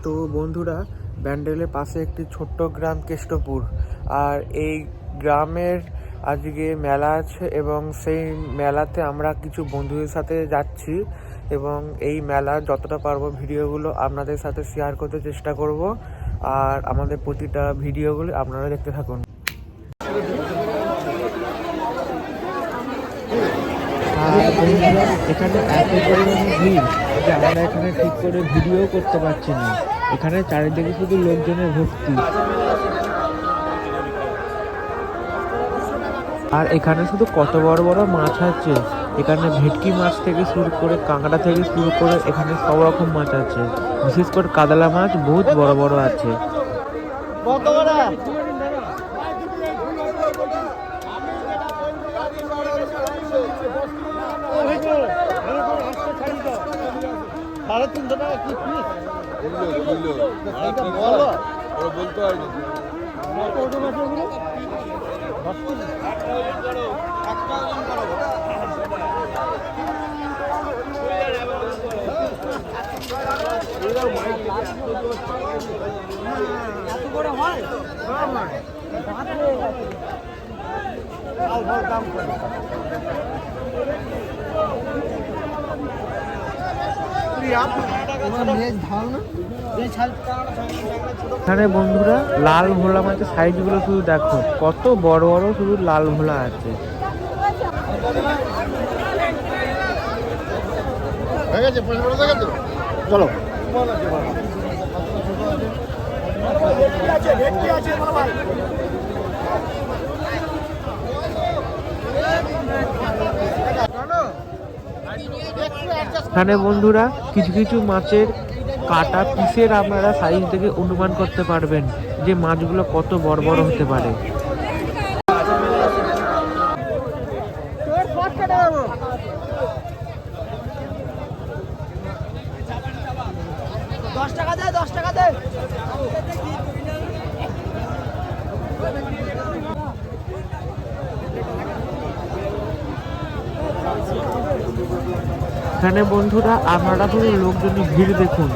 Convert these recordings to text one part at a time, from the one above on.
তো বন্ধুরা, ব্যান্ডেলের পাশে একটি ছোট্ট গ্রাম কেষ্টপুর, আর এই গ্রামের আজকে মেলা আছে এবং সেই মেলাতে আমরা কিছু বন্ধুদের সাথে যাচ্ছি এবং এই মেলার যতটা পারবো ভিডিওগুলো আপনাদের সাথে শেয়ার করতে চেষ্টা করব। আর আমাদের প্রতিটা ভিডিওগুলো আপনারা দেখতে থাকুন। আর বন্ধুরা, এখানে এত পরিমাণে ভিড় যে আমরা এখানে ঠিক করে ভিডিও করতে পারছি না। এখানে চারিদিকে শুধু লোকজনের ভর্তি। আর এখানে শুধু কত বড় বড় মাছ আছে। এখানে ভেটকি মাছ থেকে শুরু করে কাঁকড়া থেকে শুরু করে এখানে সব রকম মাছ আছে। বিশেষ করে কাতলা মাছ বহুত বড় বড় আছে। বলতে হয় এখানে বন্ধুরা লাল ভোলা মাছের সাইজ গুলো শুধু দেখো, কত বড় বড় শুধু লাল ভোলা আছে। চলো এখানে বন্ধুরা কিছু কিছু মাছের কাটা পিসের আপনারা সাইজ থেকে অনুমান করতে পারবেন যে মাছগুলো কত বড় বড় হতে পারে। এখানে বন্ধুরা আপনারা শুধু লোকজনের ভিড় দেখুন।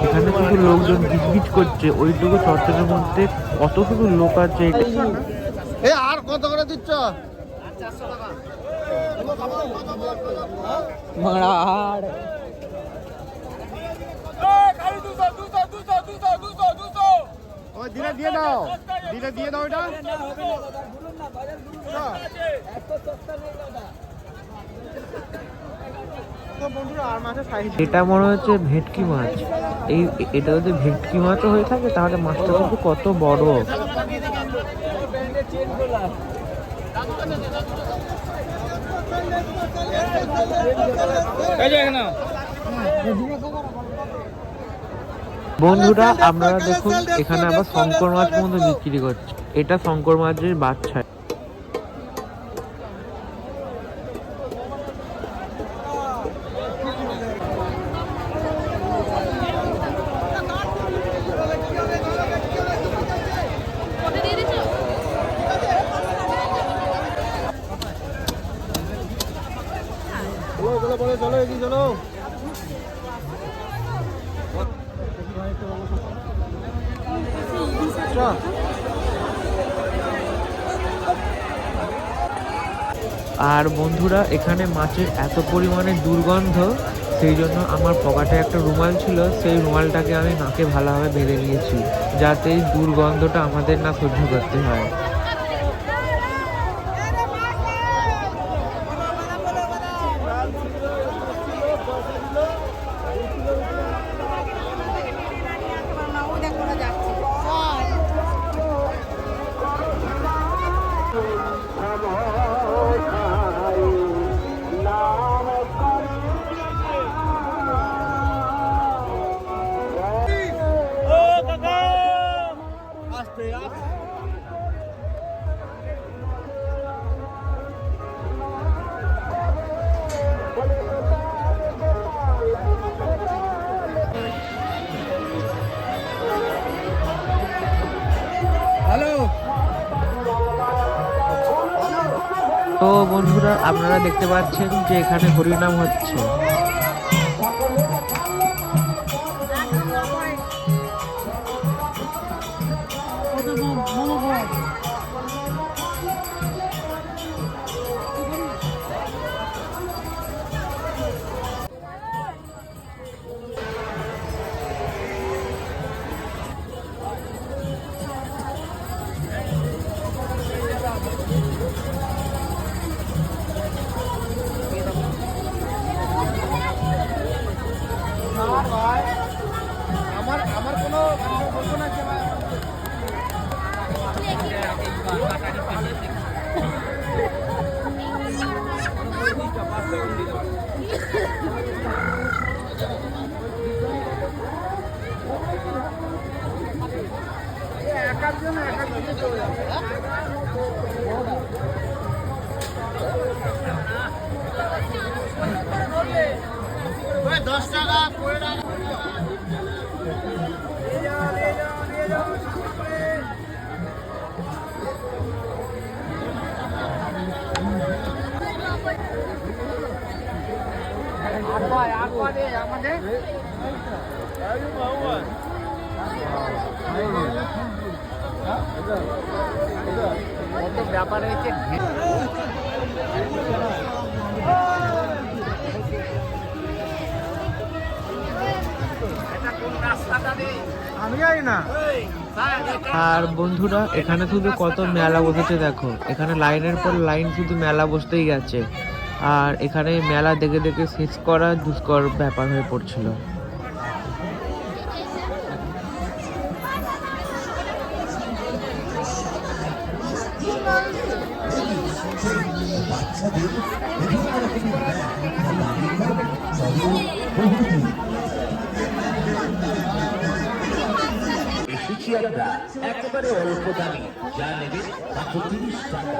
এখানে শুধু লোকজন গিজগিজ করছে, ওইটুকু চর্চার মধ্যে কত শুধু লোক আছে। আর কত করে দিচ্ছ? দিয়ে দাও, দিয়ে দাও এটা। এটা মনে হচ্ছে ভেটকি মাছ। এটা যদি ভেটকি মাছও হয়ে থাকে তাহলে মাছটা কিন্তু কত বড়। বন্ধুরা আপনারা দেখুন, এখানে আবার শঙ্কর মাছ পর্যন্ত বিক্রি করছে। এটা শঙ্কর মাছের বাচ্চা। চলো এগিয়ে চলো। আর বন্ধুরা, এখানে মাছের এত পরিমাণে দুর্গন্ধ, সেই জন্য আমার পকেটে একটা রুমাল ছিল, সেই রুমালটাকে আমি নাকে ভালোভাবে বেঁধে নিয়েছি যাতে এই দুর্গন্ধটা আমাদের না সহ্য করতে হয়। তো বন্ধুরা, আপনারা দেখতে পাচ্ছেন যে এখানে হরিনাম হচ্ছে। ব্যাপার হয়েছে আমি জানি না। আর বন্ধুরা এখানে শুধু কত মেলা বসেছে দেখো, এখানে লাইনের পর লাইন শুধু মেলা বসতেই গেছে। আর এখানে মেলা দেখে দেখে শেষ করা দুষ্কর ব্যাপার হয়ে পড়ছিল। এসেছি আমরা একেবারে অল্প দামি, যা নেবে মাত্র 30 টাকা।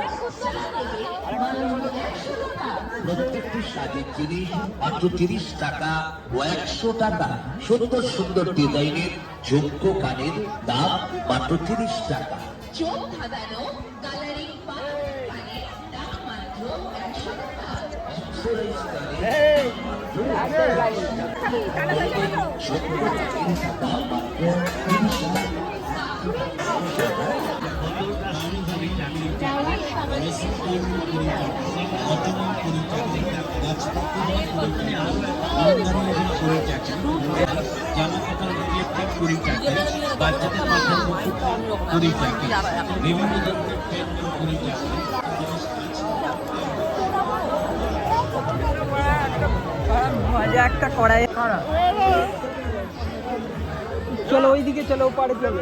প্রত্যেকটি সাজের জিনিস মাত্র 30 টাকা ও 100 টাকা। সুন্দর সুন্দর ডিজাইনের ঝুমকো কানের দাম মাত্র 30 টাকা। চোখ ধাঁধানো কালারিং কানের দাম মাত্র 100 টাকা। বাচ্চাদের মাথার মুকুট 20 টাকা, বিভিন্ন ধরনের পেন 20 টাকা। মজা একটা কড়াই। চলো ওইদিকে, চলো ওপারে চলো।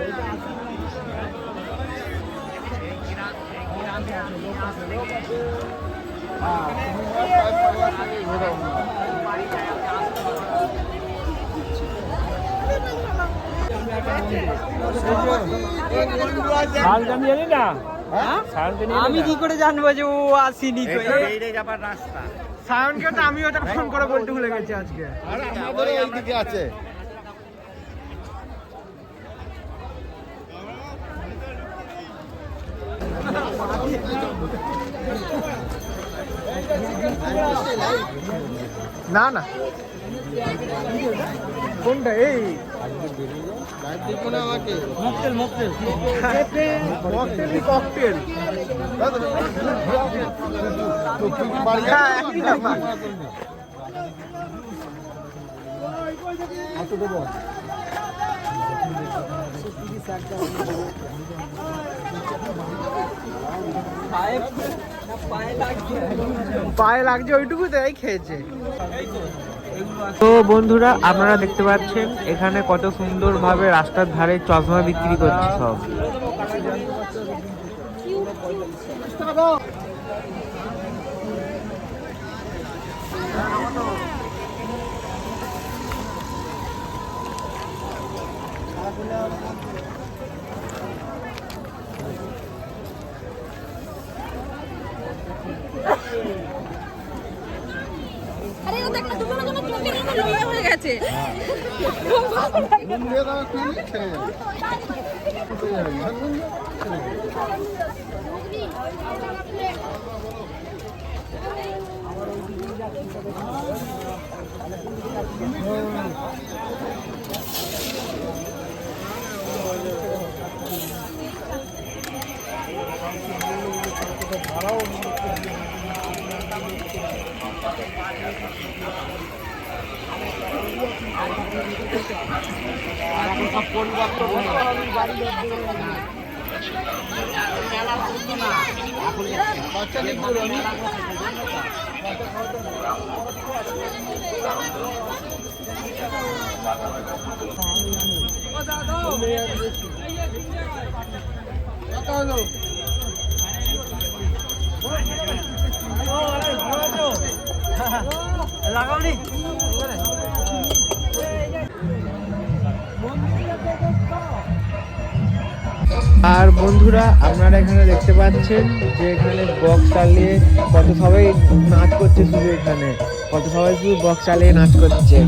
আমি কি করে জানবো যে ও আসেনি? রাস্তা সায়নকে তো আমি ওটা ফোন করে বলতে ভুলে গেছি আজকে। আরে আমাদের এইদিকে আছে। না না কোনটা এই মকটেল মকটেল মকটেলই ককটেল একই ব্যাপার। পায়ে লাগছে ওইটুকুতেই খেয়েছে। তো বন্ধুরা আপনারা দেখতে পাচ্ছেন এখানে কত সুন্দরভাবে রাস্তার ধারে চশমা বিক্রি করছে সব। আরে ও দেখ না, দুটো না চোখের মধ্যে লোয়া হয়ে গেছে। লাগাওনি আর বন্ধুরা আপনারা এখানে দেখতে পাচ্ছেন যে এখানে বক্স চালিয়ে কত সবাই নাচ করছে, শুধু এখানে কত সবাই শুধু বক্স চালিয়ে নাচ করছে।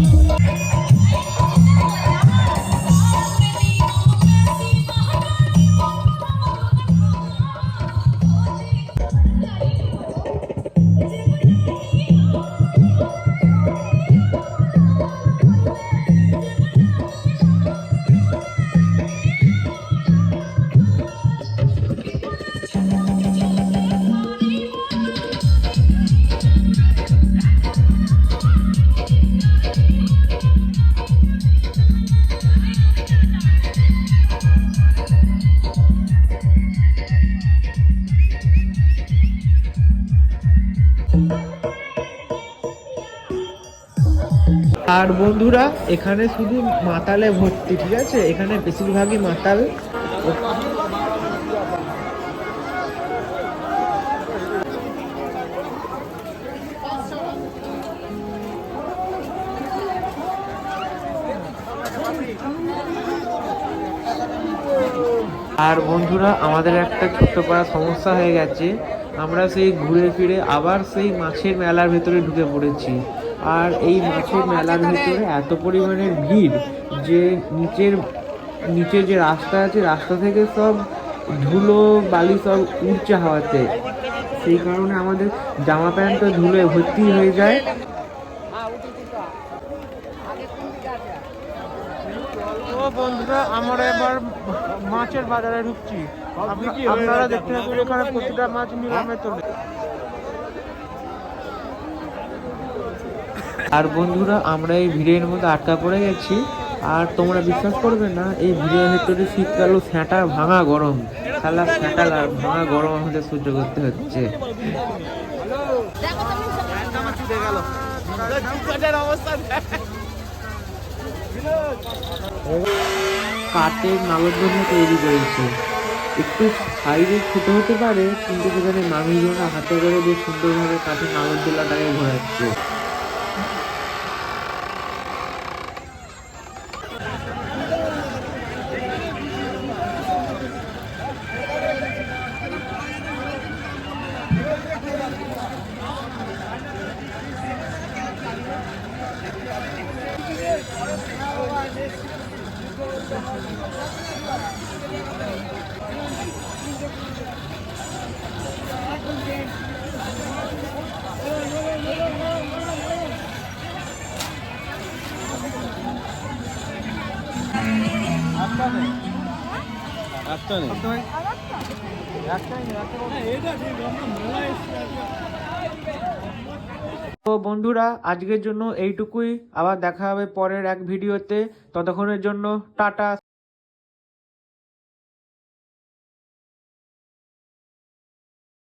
আর বন্ধুরা এখানে শুধু মাতালে ভর্তি, ঠিক আছে, এখানে বেশিরভাগই মাতাল। আর বন্ধুরা আমাদের একটা ছোট্ট পাড়া সমস্যা হয়ে গেছে, আমরা সেই ঘুরে ফিরে আবার সেই মাছের মেলার ভেতরে ঢুকে পড়েছি। আর এই মাছের মেলার ভেতরে এত পরিমাণের ভিড় যে নিচে যে রাস্তা আছে, রাস্তা থেকে সব ধুলো বালি সব উড়ছে হাওয়াতে, সেই কারণে আমাদের জামা প্যান্টটা ধুলোয় ভর্তি হয়ে যায়। ও বন্ধুরা, আমরা এবার মাছের বাজারে ঢুকছি। আপনারা দেখতে পাচ্ছেন এখানে প্রতিটা মাছ নিলামে তোলে। আর বন্ধুরা আমরা এই ভিড়ের মধ্যে আটকা পড়ে গেছি। আর তোমরা বিশ্বাস করবে না, এই ভিড়ের ভেতরে শীতকালও স্যাঁটা ভাঙা গরম, সালা স্যাঁটা ভাঙা গরম আমাদের সহ্য করতে হচ্ছে। কাঠের নাগরদোলনা তৈরি করেছে, একটু সাইজে ছোট হতে পারে, কিন্তু সেখানে মানুষজনরা হাতে করে বেশ সুন্দরভাবে কাঠের নাগরদোলনাটাকে ঘোরাচ্ছে। তো বন্ধুরা আজকের জন্য এইটুকুই, আবার দেখা হবে পরের এক ভিডিওতে। ততক্ষণের জন্য টাটা।